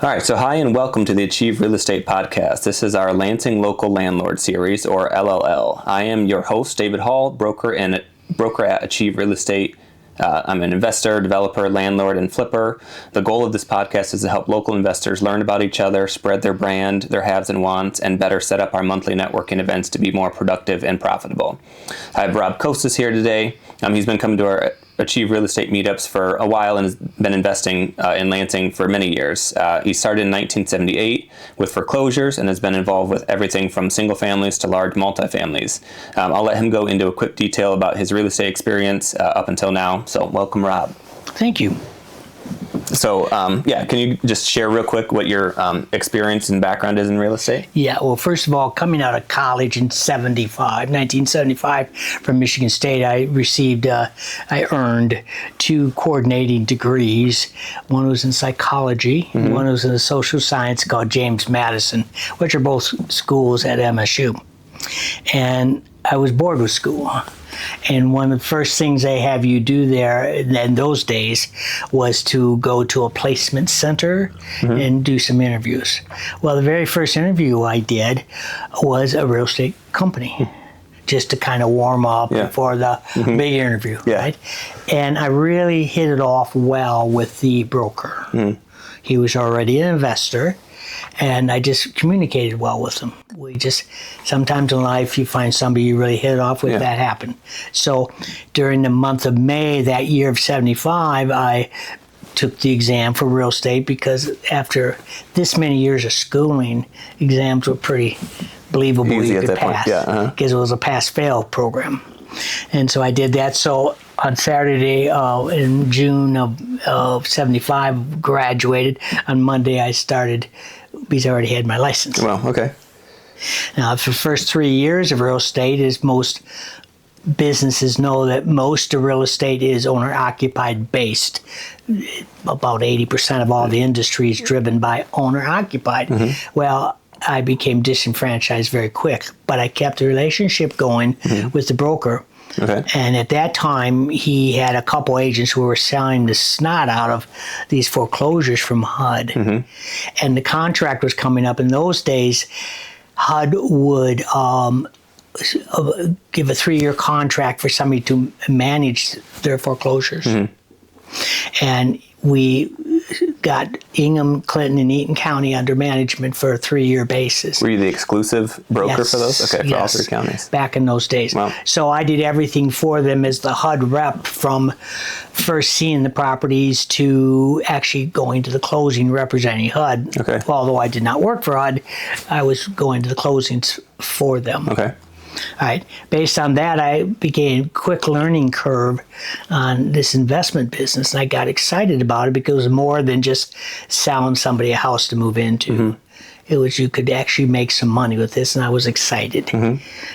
All right, so hi and welcome to the Achieve Real Estate Podcast. This is our Lansing Local Landlord Series, or LLL. I am your host, David Hall, broker at Achieve Real Estate. I'm an investor, developer, landlord, and flipper. The goal of this podcast is to help local investors learn about each other, spread their brand, their haves and wants, and better set up our monthly networking events to be more productive and profitable. I have Rob Koscis here today. He's been coming to our Achieve Real Estate meetups for a while and has been investing in Lansing for many years. He started in 1978 with foreclosures and has been involved with everything from single families to large multifamilies. I'll let him go into a quick detail about his real estate experience up until now. So welcome, Rob. Thank you. So, can you just share real quick what your experience and background is in real estate? Yeah, well, first of all, coming out of college in 1975, from Michigan State, I earned 2 coordinating degrees. One was in psychology, and one was in a social science called James Madison, which are both schools at MSU. And I was bored with school. And one of the first things they have you do there in those days was to go to a placement center and do some interviews. Well, the very first interview I did was a real estate company, just to kind of warm up for the big interview, right? And I really hit it off well with the broker. He was already an investor, and I just communicated well with him. Sometimes in life you find somebody you really hit it off with, that happened. So during the month of May that year of 75, I took the exam for real estate because after this many years of schooling, exams were pretty believable. Easy you at could that point. pass because it was a pass-fail program. And so I did that. So on Saturday in June of 75, graduated. On Monday I started because I already had my license. Well, okay. Now, for the first 3 years of real estate, as most businesses know, that most of real estate is owner-occupied based. About 80% of all the industry is driven by owner-occupied. Well, I became disenfranchised very quick, but I kept the relationship going with the broker. Okay. And at that time, he had a couple agents who were selling the snot out of these foreclosures from HUD. And the contract was coming up. In those days, HUD would give a 3-year contract for somebody to manage their foreclosures. And we got Ingham, Clinton, and Eaton County under management for a 3-year basis. Were you the exclusive broker for those? Okay, for all 3 counties. Back in those days. Wow. So I did everything for them as the HUD rep, from first seeing the properties to actually going to the closing representing HUD. Okay. Although I did not work for HUD, I was going to the closings for them. Okay. All right. Based on that, I began a quick learning curve on this investment business, and I got excited about it because it was more than just selling somebody a house to move into. It was, you could actually make some money with this, and I was excited.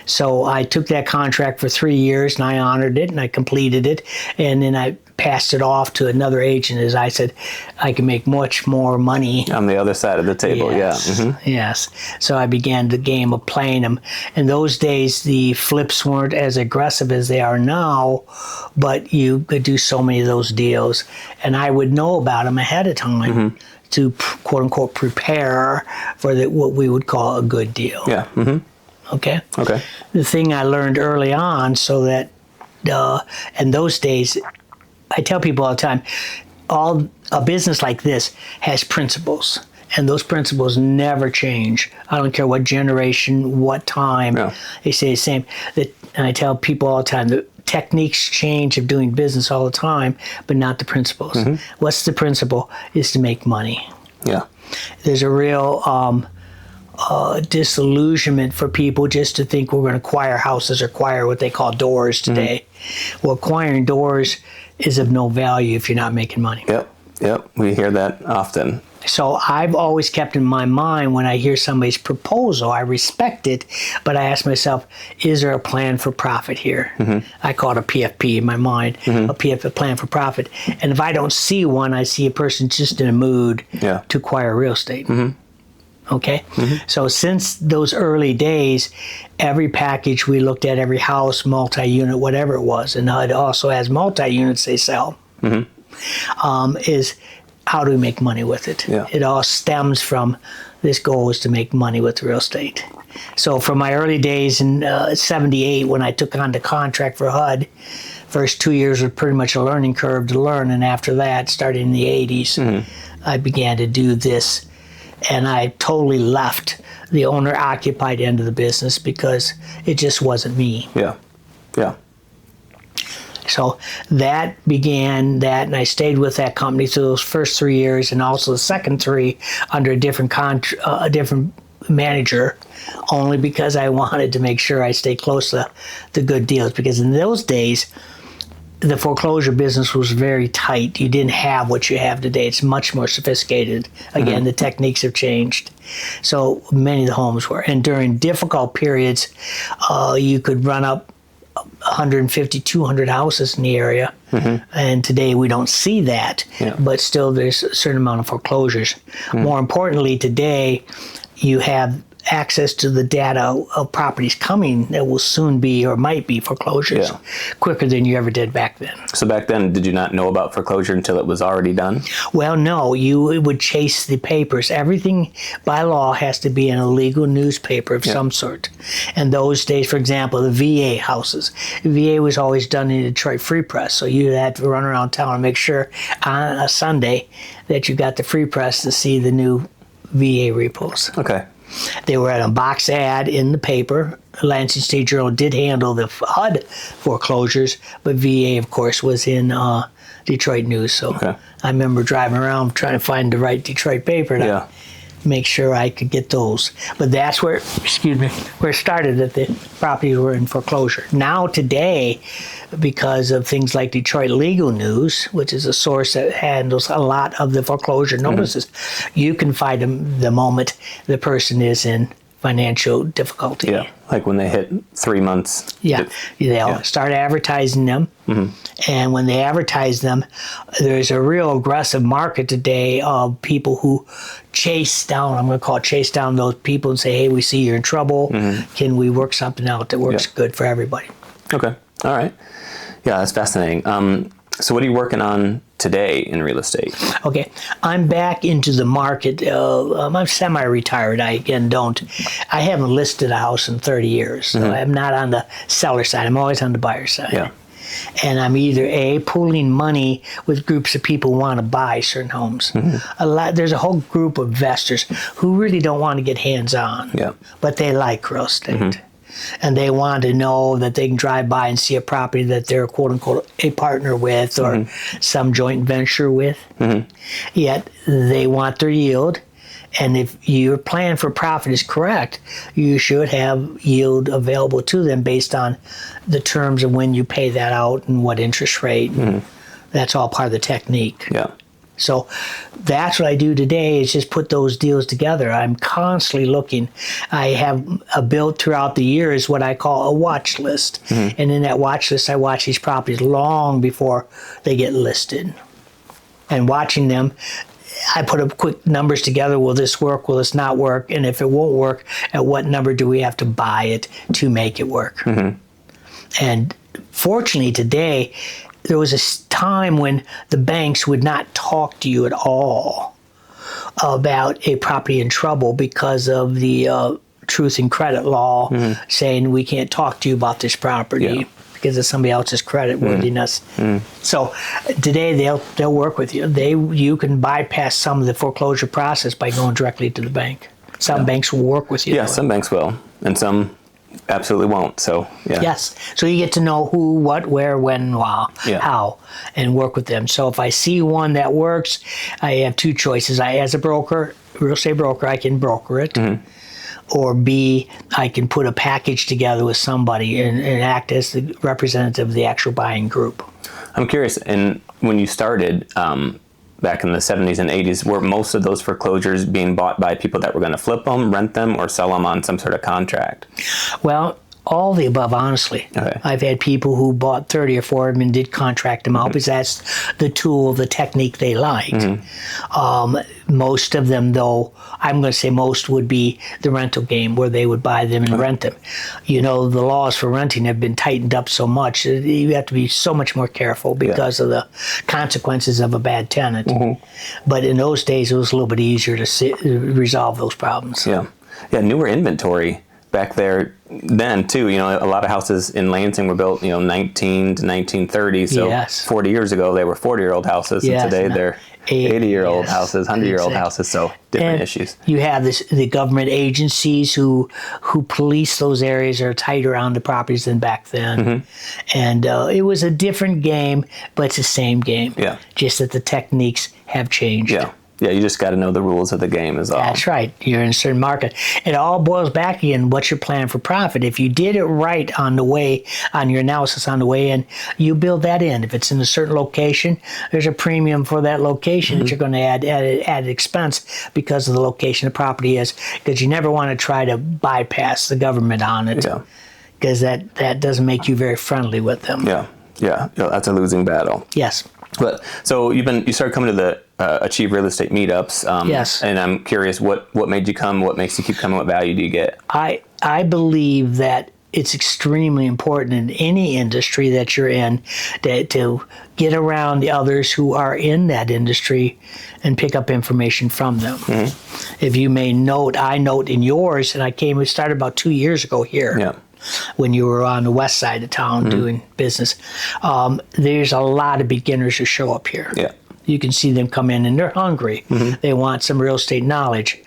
So I took that contract for 3 years, and I honored it, and I completed it, and then I passed it off to another agent, as I said, I can make much more money on the other side of the table. Yes. So I began the game of playing them. In those days, the flips weren't as aggressive as they are now, but you could do so many of those deals, and I would know about them ahead of time to quote unquote prepare for what we would call a good deal. Okay. The thing I learned early on, so that in those days, I tell people all the time, a business like this has principles, and those principles never change. I don't care what generation, what time, they stay the same. And I tell people all the time, the techniques change of doing business all the time, but not the principles. What's the principle? Is to make money. There's a real disillusionment for people just to think we're going to acquire houses or acquire what they call doors today. Well, acquiring doors is of no value if you're not making money. We hear that often. So I've always kept in my mind, when I hear somebody's proposal, I respect it, but I ask myself, is there a plan for profit here? I call it a PFP in my mind, a plan for profit. And if I don't see one, I see a person just in a mood to acquire real estate. Okay? So since those early days, every package we looked at, every house, multi-unit, whatever it was, and HUD also has multi-units they sell, is how do we make money with it? Yeah. It all stems from this goal is to make money with real estate. So from my early days in 78, when I took on the contract for HUD, first 2 years were pretty much a learning curve to learn. And after that, starting in the 80s, I began to do this. And I totally left the owner-occupied end of the business because it just wasn't me. Yeah. Yeah. So that began that, and I stayed with that company through those first 3 years, and also the second 3 under a different manager, only because I wanted to make sure I stayed close to the good deals. Because in those days, the foreclosure business was very tight. You didn't have what you have today. It's much more sophisticated. Again, the techniques have changed. So many of the homes were. And during difficult periods, you could run up 150, 200 houses in the area. And today we don't see that. Yeah. But still there's a certain amount of foreclosures. More importantly, today you have access to the data of properties coming that will soon be or might be foreclosures quicker than you ever did back then. So back then, did you not know about foreclosure until it was already done? Well, no, you would chase the papers. Everything by law has to be in a legal newspaper of some sort. And those days, for example, the VA houses. VA was always done in Detroit Free Press, so you had to run around town and make sure on a Sunday that you got the Free Press to see the new VA repos. Okay. They were at a box ad in the paper. Lansing State Journal did handle the HUD foreclosures, but VA, of course, was in Detroit News. So I remember driving around trying to find the right Detroit paper to make sure I could get those. But that's where, where it started, that the properties were in foreclosure. Now today, because of things like Detroit Legal News, which is a source that handles a lot of the foreclosure notices, you can find them the moment the person is in financial difficulty. Yeah, like when they hit 3 months. They'll start advertising them. And when they advertise them, there's a real aggressive market today of people who chase down those people and say, hey, we see you're in trouble. Can we work something out that works good for everybody? Okay. All right. Yeah, that's fascinating. So what are you working on today in real estate? Okay, I'm back into the market. I'm semi-retired. I haven't listed a house in 30 years. So I'm not on the seller side. I'm always on the buyer side. Yeah. And I'm either pooling money with groups of people who want to buy certain homes. There's a whole group of investors who really don't want to get hands-on, but they like real estate. And they want to know that they can drive by and see a property that they're quote unquote a partner with or some joint venture with. Yet they want their yield. And if your plan for profit is correct, you should have yield available to them based on the terms of when you pay that out and what interest rate. That's all part of the technique. Yeah. So that's what I do today, is just put those deals together. I'm constantly looking. I have built throughout the years what I call a watch list. And in that watch list, I watch these properties long before they get listed. And watching them, I put up quick numbers together. Will this work? Will this not work? And if it won't work, at what number do we have to buy it to make it work? And fortunately today, there was a time when the banks would not talk to you at all about a property in trouble because of the truth in credit law saying we can't talk to you about this property because of somebody else's credit worthiness. So today they'll work with you. You can bypass some of the foreclosure process by going directly to the bank. Some banks will work with you. Yeah, some banks will, and some absolutely won't. So yes, so you get to know who, what, where, when, how, and work with them. So if I see one that works, I have two choices. As a broker, real estate broker, I can broker it, or B, I can put a package together with somebody and act as the representative of the actual buying group. I'm curious, and when you started back in the 70s and 80s, were most of those foreclosures being bought by people that were going to flip them, rent them, or sell them on some sort of contract? Well, All the above, honestly. Okay. I've had people who bought 30 or 40 of them and did contract them out because that's the tool, the technique they liked. Most of them, though, I'm going to say most would be the rental game where they would buy them and rent them. You know, the laws for renting have been tightened up so much. You have to be so much more careful because of the consequences of a bad tenant. But in those days, it was a little bit easier to resolve those problems. Yeah. Yeah, newer inventory back there then too. You know, a lot of houses in Lansing were built, 19 to 1930. So 40 years ago, they were 40-year-old houses, and today they're 80-year-old houses, 100-year-old houses. So different issues. You have the government agencies who police those areas are tighter on the properties than back then. And it was a different game, but it's the same game. Yeah. Just that the techniques have changed. Yeah. Yeah, you just got to know the rules of the game is all. That's right. You're in a certain market. It all boils back again, what's your plan for profit? If you did it right on your analysis on the way in, you build that in. If it's in a certain location, there's a premium for that location that you're going to add expense because of the location the property is, because you never want to try to bypass the government on it, because that doesn't make you very friendly with them. Yeah, that's a losing battle. Yes. But so you started coming to the Achieve Real Estate meetups. Yes. And I'm curious, what made you come? What makes you keep coming? What value do you get? I believe that it's extremely important in any industry that you're in to get around the others who are in that industry and pick up information from them. If you may note, I note in yours, and we started about 2 years ago here. Yeah. When you were on the west side of town doing business, there's a lot of beginners who show up here. Yeah. You can see them come in and they're hungry. They want some real estate knowledge.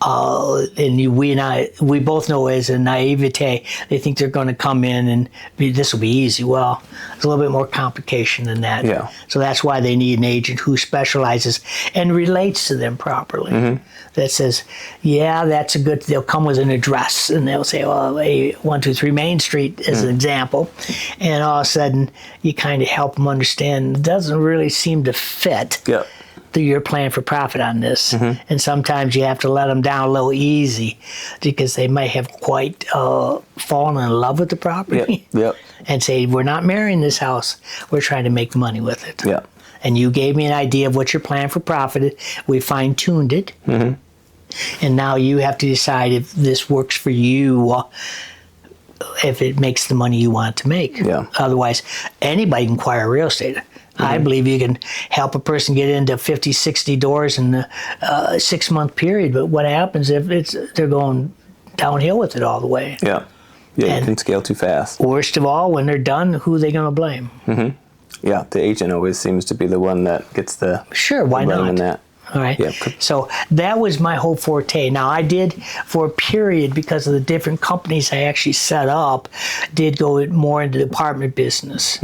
We both know as a naivete, they think they're going to come in and this will be easy. Well, there's a little bit more complication than that. Yeah. So that's why they need an agent who specializes and relates to them properly. That says, that's a good, they'll come with an address and they'll say, well, 123 Main Street is an example. And all of a sudden, you kind of help them understand it doesn't really seem to fit. Yeah. Your plan for profit on this. And sometimes you have to let them down a little easy because they might have quite fallen in love with the property and say, we're not marrying this house. We're trying to make money with it. Yeah. And you gave me an idea of what your plan for profit is. We fine-tuned it. And now you have to decide if this works for you, if it makes the money you want to make. Yeah. Otherwise, anybody can acquire real estate. I believe you can help a person get into 50, 60 doors in a 6-month period. But what happens if they're going downhill with it all the way? Yeah. Yeah, you can scale too fast. Worst of all, when they're done, who are they going to blame? Yeah, the agent always seems to be the one that gets the why blame not? in that. All right. Yeah. So that was my whole forte. Now I did, for a period, because of the different companies I actually set up, did go more into the apartment business.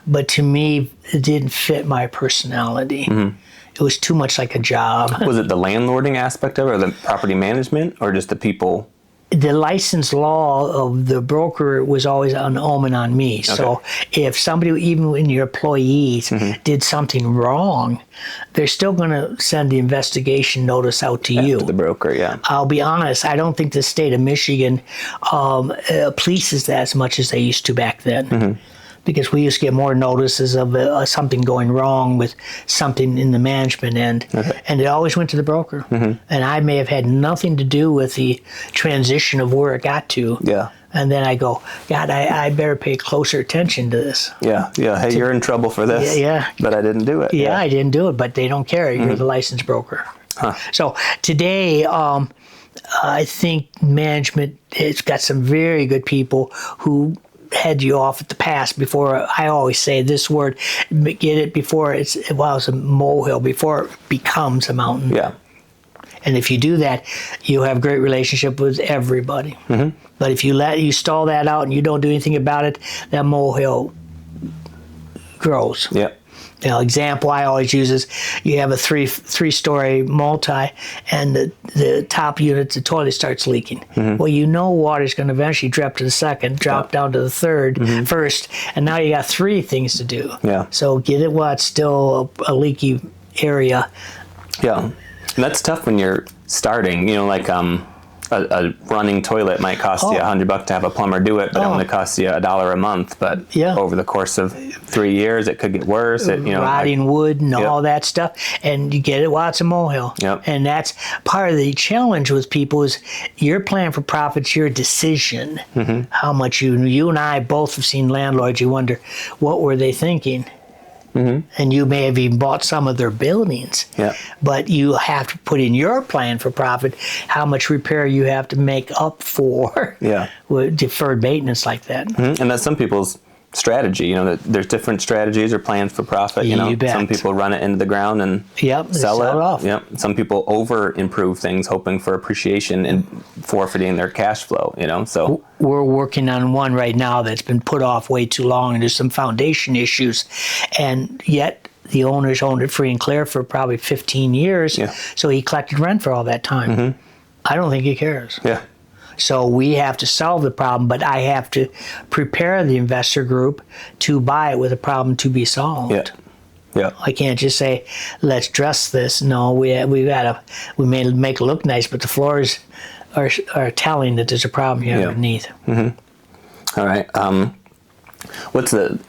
But to me, it didn't fit my personality. It was too much like a job. Was it the landlording aspect of it, or the property management, or just the people? The license law of the broker was always an omen on me. Okay. So if somebody, even when your employees did something wrong, they're still going to send the investigation notice out to you. To the broker, yeah. I'll be honest, I don't think the state of Michigan polices that as much as they used to back then. Because we used to get more notices of something going wrong with something in the management end. And it always went to the broker. And I may have had nothing to do with the transition of where it got to. Yeah. And then I go, God, I better pay closer attention to this. Yeah, yeah. Hey, you're in trouble for this. Yeah. But I didn't do it. Yeah, I didn't do it, but they don't care. You're the licensed broker. So today, I think management has got some very good people who head you off at the pass before. I always say this word, get it before it's a molehill, before it becomes a mountain. Yeah. And if you do that, you'll have a great relationship with everybody. But if you stall that out and you don't do anything about it, that molehill grows. Yeah. You know, example I always use is you have a three-story multi, and the top unit, the toilet starts leaking. Well, you know water's going to eventually drop to the second, drop down to the third, first, and now you got 3 things to do. Yeah. So get it while it's still a leaky area. Yeah. And that's tough when you're starting. You know, like a running toilet might cost you $100 to have a plumber do it, but it only costs you $1 a month. But over the course of 3 years, it could get worse. Rotting wood and all that stuff, and you get it while it's a molehill. And that's part of the challenge with people is your plan for profit's your decision. How much you and I both have seen landlords. You wonder what were they thinking. And you may have even bought some of their buildings. But you have to put in your plan for profit how much repair you have to make up for with deferred maintenance like that. And that's some people's strategy. There's different strategies or plans for profit. You bet. Some people run it into the ground and sell it off. Some people over improve things, hoping for appreciation and forfeiting their cash flow. So we're working on one right now that's been put off way too long, and there's some foundation issues, and yet the owners owned it free and clear for probably 15 years. So he collected rent for all that time. I don't think he cares. So we have to solve the problem, but I have to prepare the investor group to buy it with a problem to be solved. I can't just say, let's dress this. No, we may make it look nice, but the floors are telling that there's a problem here underneath. All right.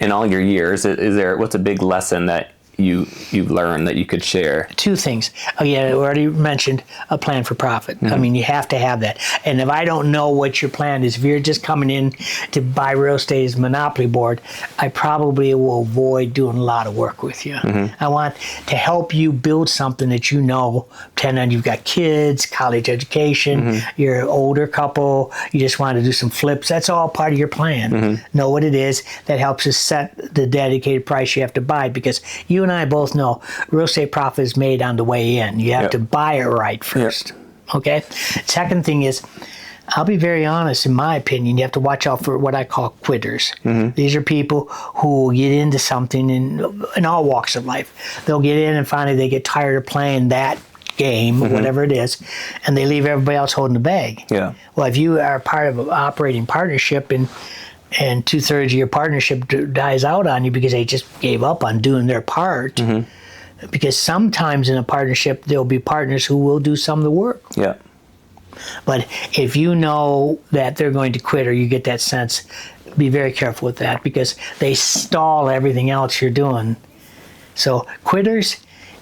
In all your years, what's a big lesson that you've learned that you could share? Two things. Again, I already mentioned a plan for profit. I mean, you have to have that. And if I don't know what your plan is, if you're just coming in to buy real estate as a monopoly board, I probably will avoid doing a lot of work with you. I want to help you build something that pretend on you've got kids, college education, you're an older couple, you just want to do some flips. That's all part of your plan. Know what it is that helps us set the dedicated price you have to buy, because you and I both know real estate profit is made on the way in. You have to buy it right first. Okay? Second thing is, I'll be very honest, in my opinion, you have to watch out for what I call quitters. These are people who will get into something in all walks of life. They'll get in and finally they get tired of playing that game, whatever it is, and they leave everybody else holding the bag. Well, if you are part of an operating partnership and 2/3 of your partnership dies out on you because they just gave up on doing their part. Because sometimes in a partnership, there'll be partners who will do some of the work. But if you know that they're going to quit, or you get that sense, be very careful with that, because they stall everything else you're doing. So quitters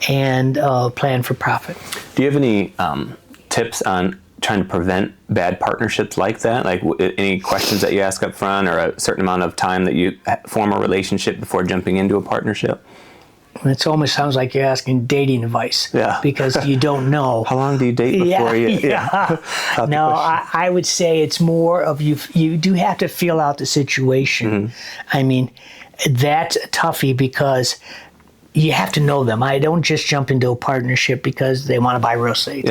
and plan for profit. Do you have any tips on trying to prevent bad partnerships like that? Like any questions that you ask up front, or a certain amount of time that you form a relationship before jumping into a partnership? It almost sounds like you're asking dating advice. Because you don't know. How long do you date before you... No, I would say it's more of you do have to feel out the situation. I mean, that's a toughie, because you have to know them. I don't just jump into a partnership because they want to buy real estate.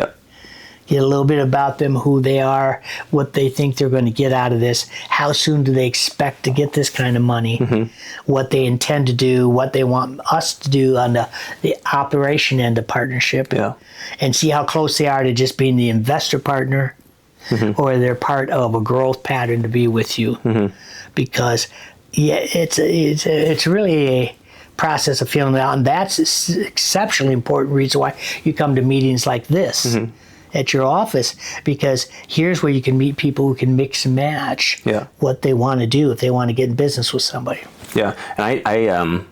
Get a little bit about them, who they are, what they think they're going to get out of this, how soon do they expect to get this kind of money, what they intend to do, what they want us to do on the operation end of partnership, and see how close they are to just being the investor partner, or they're part of a growth pattern to be with you. Because it's really a process of feeling it out, and that's an exceptionally important reason why you come to meetings like this. At your office, because here's where you can meet people who can mix and match what they want to do if they want to get in business with somebody. And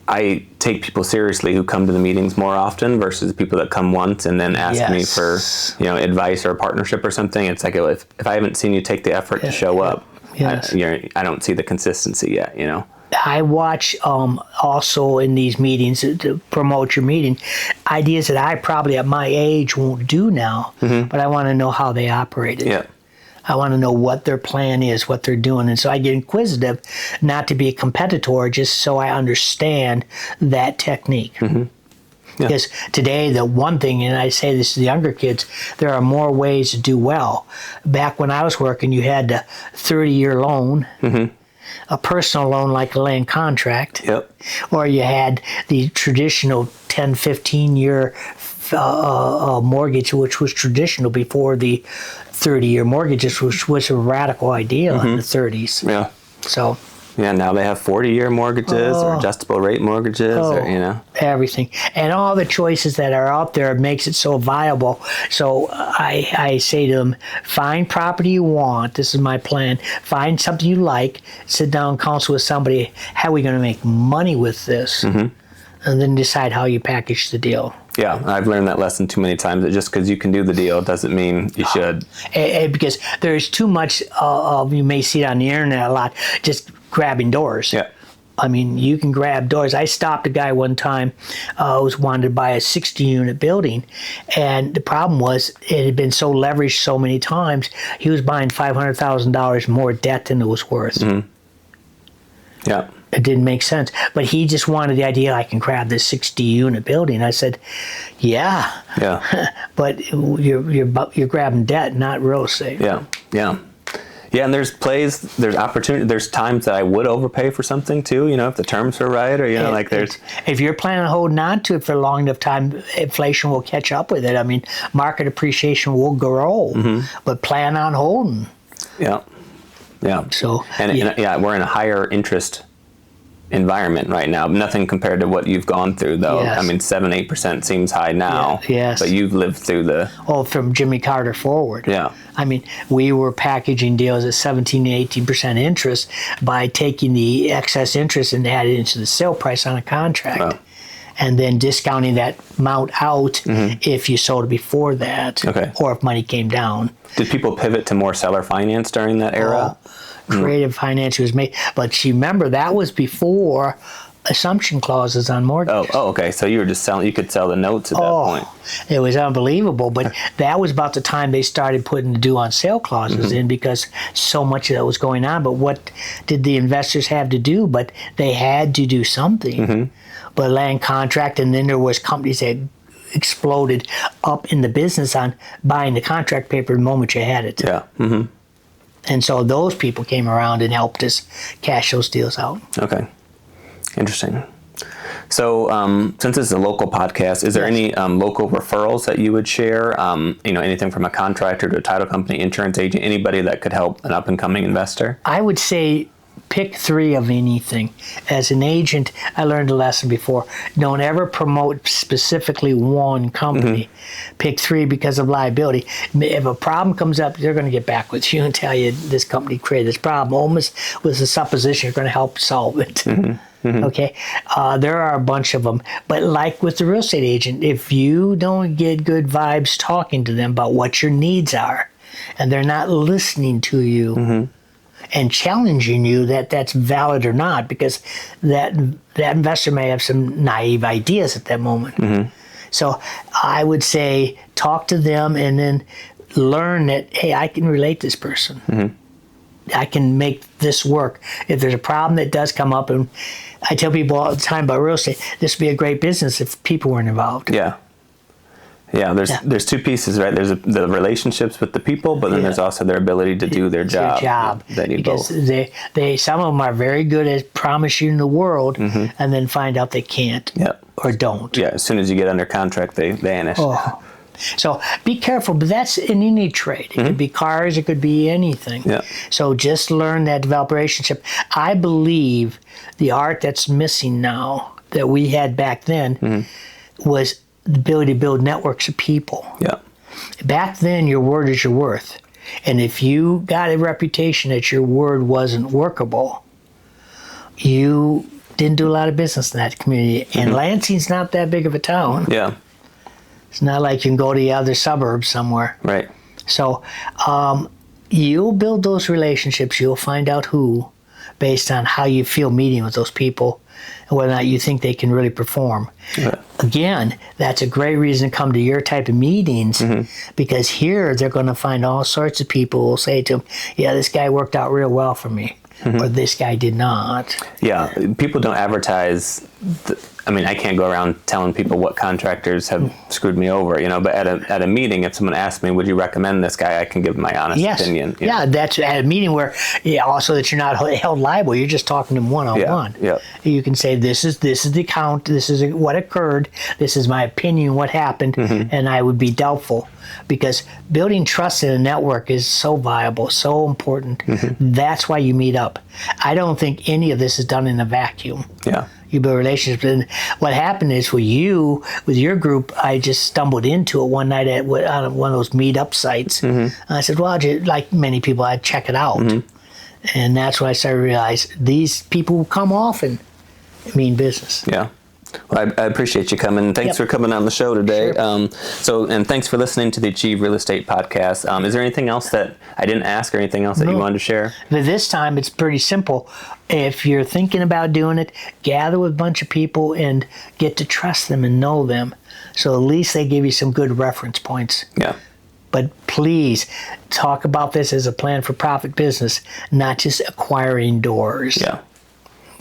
I take people seriously who come to the meetings more often versus people that come once and then ask me for advice or a partnership or something. It's like, if I haven't seen you take the effort to show up, I don't see the consistency yet. I watch also in these meetings to promote your meeting, ideas that I probably at my age won't do now, but I want to know how they operated. I want to know what their plan is, what they're doing. And so I get inquisitive, not to be a competitor, just so I understand that technique. Because today, the one thing, and I say this to the younger kids, there are more ways to do well. Back when I was working, you had the 30-year loan, a personal loan like a land contract, or you had the traditional 10, 15-year mortgage, which was traditional before the 30-year mortgages, which was a radical idea in the 30s. So Yeah, now they have 40-year mortgages or adjustable rate mortgages, or, everything. And all the choices that are out there makes it so viable. So I say to them, find property you want. This is my plan. Find something you like. Sit down, counsel with somebody. How are we going to make money with this? And then decide how you package the deal. Yeah, I've learned that lesson too many times. That just because you can do the deal doesn't mean you should. Because there's too much of, you may see it on the internet a lot, just grabbing doors. Yeah. I mean, you can grab doors. I stopped a guy one time who was wanted to buy a 60-unit building, and the problem was it had been so leveraged so many times, he was buying $500,000 more debt than it was worth. Yeah. It didn't make sense. But he just wanted the idea, I can grab this 60-unit building. I said, yeah. But you're grabbing debt, not real estate. Yeah, and there's opportunity. There's times that I would overpay for something too. If the terms are right, or there's. If you're planning on holding on to it for a long enough time, inflation will catch up with it. I mean, market appreciation will grow, but plan on holding. Yeah. So we're in a higher interest environment right now. Nothing compared to what you've gone through, though. Yes. I mean, 7-8% seems high now. Yes. But you've lived through the. From Jimmy Carter forward. Yeah. I mean, we were packaging deals at 17 to 18% interest by taking the excess interest and adding it into the sale price on a contract. Wow. And then discounting that amount out if you sold it before that, or if money came down. Did people pivot to more seller finance during that era? Creative finance was made, but you remember that was before assumption clauses on mortgages. Okay. So you were just selling. You could sell the notes at that point. It was unbelievable, but that was about the time they started putting the due on sale clauses in, because so much of that was going on. But what did the investors have to do? But they had to do something. But land contract, and then there was companies that exploded up in the business on buying the contract paper the moment you had it. Yeah. And so those people came around and helped us cash those deals out. Okay. Interesting. So since this is a local podcast, is there any local referrals that you would share? Anything from a contractor to a title company, insurance agent, anybody that could help an up-and-coming investor? I would say pick 3 of anything. As an agent, I learned a lesson before. Don't ever promote specifically one company. Pick 3 because of liability. If a problem comes up, they're going to get back with you and tell you this company created this problem, almost with the supposition you're going to help solve it. Okay, there are a bunch of them. But like with the real estate agent, if you don't get good vibes talking to them about what your needs are, and they're not listening to you, and challenging you that's valid or not, because that investor may have some naive ideas at that moment. So I would say talk to them and then learn that, hey, I can relate this person. I can make this work. If there's a problem that does come up, and I tell people all the time about real estate, this would be a great business if people weren't involved. Yeah, there's 2 pieces, right? There's the relationships with the people, but then there's also their ability to do their job. They need because both. they some of them are very good at promising the world, and then find out they can't or don't. Yeah, as soon as you get under contract, they vanish. So be careful, but that's in any trade. It could be cars, it could be anything. So just learn that, develop a relationship. I believe the art that's missing now that we had back then was the ability to build networks of people. Back then, your word is your worth. And if you got a reputation that your word wasn't workable, you didn't do a lot of business in that community. And Lansing's not that big of a town. It's not like you can go to the other suburbs somewhere. Right. So you'll build those relationships. You'll find out who, based on how you feel meeting with those people, and whether or not you think they can really perform. Again, that's a great reason to come to your type of meetings, because here they're going to find all sorts of people who will say to them, yeah, this guy worked out real well for me, or this guy did not. Yeah, people don't advertise I mean, I can't go around telling people what contractors have screwed me over, but at a meeting, if someone asks me, would you recommend this guy, I can give my honest opinion. Yeah, that's at a meeting where, also that you're not held liable. You're just talking to them one-on-one. Yeah. You can say, this is the account, this is what occurred, this is my opinion, what happened, and I would be doubtful. Because building trust in a network is so viable, so important. That's why you meet up. I don't think any of this is done in a vacuum. Yeah. You build relationships. And what happened is with your group, I just stumbled into it one night on one of those meetup sites. And I said, well, like many people, I'd check it out. And that's when I started to realize these people who come often mean business. Yeah. Well, I appreciate you coming. Thanks for coming on the show today. Sure. And thanks for listening to the Achieve Real Estate podcast. Is there anything else that I didn't ask or anything else that you wanted to share? This time, it's pretty simple. If you're thinking about doing it, gather with a bunch of people and get to trust them and know them. So at least they give you some good reference points. Yeah. But please talk about this as a plan for profit business, not just acquiring doors. Yeah.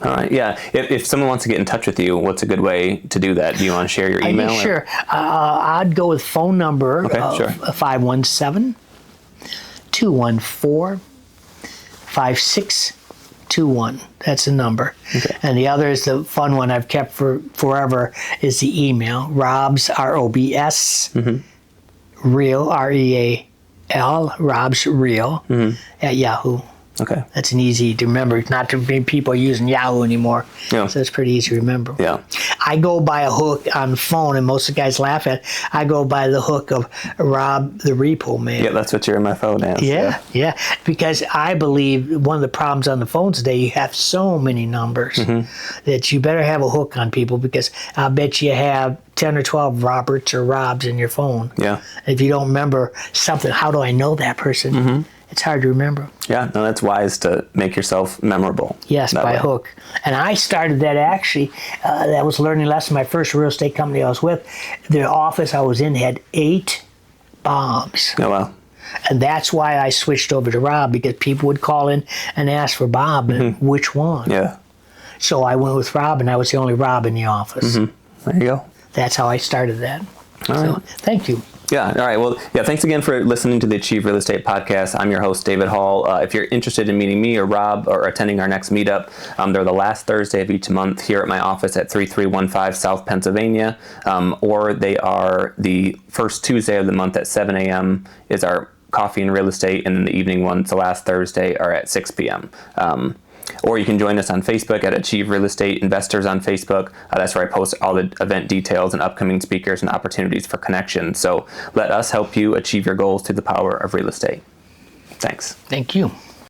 All right. Yeah. If someone wants to get in touch with you, what's a good way to do that? Do you want to share your email? Sure. I'd go with phone number 517-214-5621. That's the number. Okay. And the other is the fun one I've kept for forever is the email. Rob's, R-O-B-S, real, R-E-A-L, Rob's real at Yahoo. Okay. That's an easy to remember. Not too many people are using Yahoo anymore. Yeah. So it's pretty easy to remember. Yeah. I go by a hook on the phone, and most of the guys laugh at it. I go by the hook of Rob the Repo Man. Yeah, that's what you're in my phone as. Yeah. Because I believe one of the problems on the phone today, you have so many numbers that you better have a hook on people, because I bet you have 10 or 12 Roberts or Robs in your phone. Yeah. If you don't remember something, how do I know that person? It's hard to remember. Yeah, no, that's wise to make yourself memorable. Yes, by hook. And I started that actually, that was a learning lesson. My first real estate company I was with, the office I was in had 8 bombs. Oh, wow. And that's why I switched over to Rob, because people would call in and ask for Bob, and which one? Yeah. So I went with Rob, and I was the only Rob in the office. There you go. That's how I started that. All right. Thank you. Yeah. All right. Well, yeah, thanks again for listening to the Achieve Real Estate podcast. I'm your host, David Hall. If you're interested in meeting me or Rob or attending our next meetup, they're the last Thursday of each month here at my office at 3315 South Pennsylvania, or they are the first Tuesday of the month at 7 a.m. is our coffee and real estate, and then the evening ones, the last Thursday, are at 6 p.m. Or you can join us on Facebook at Achieve Real Estate Investors on Facebook. That's where I post all the event details and upcoming speakers and opportunities for connection. So let us help you achieve your goals through the power of real estate. Thanks. Thank you.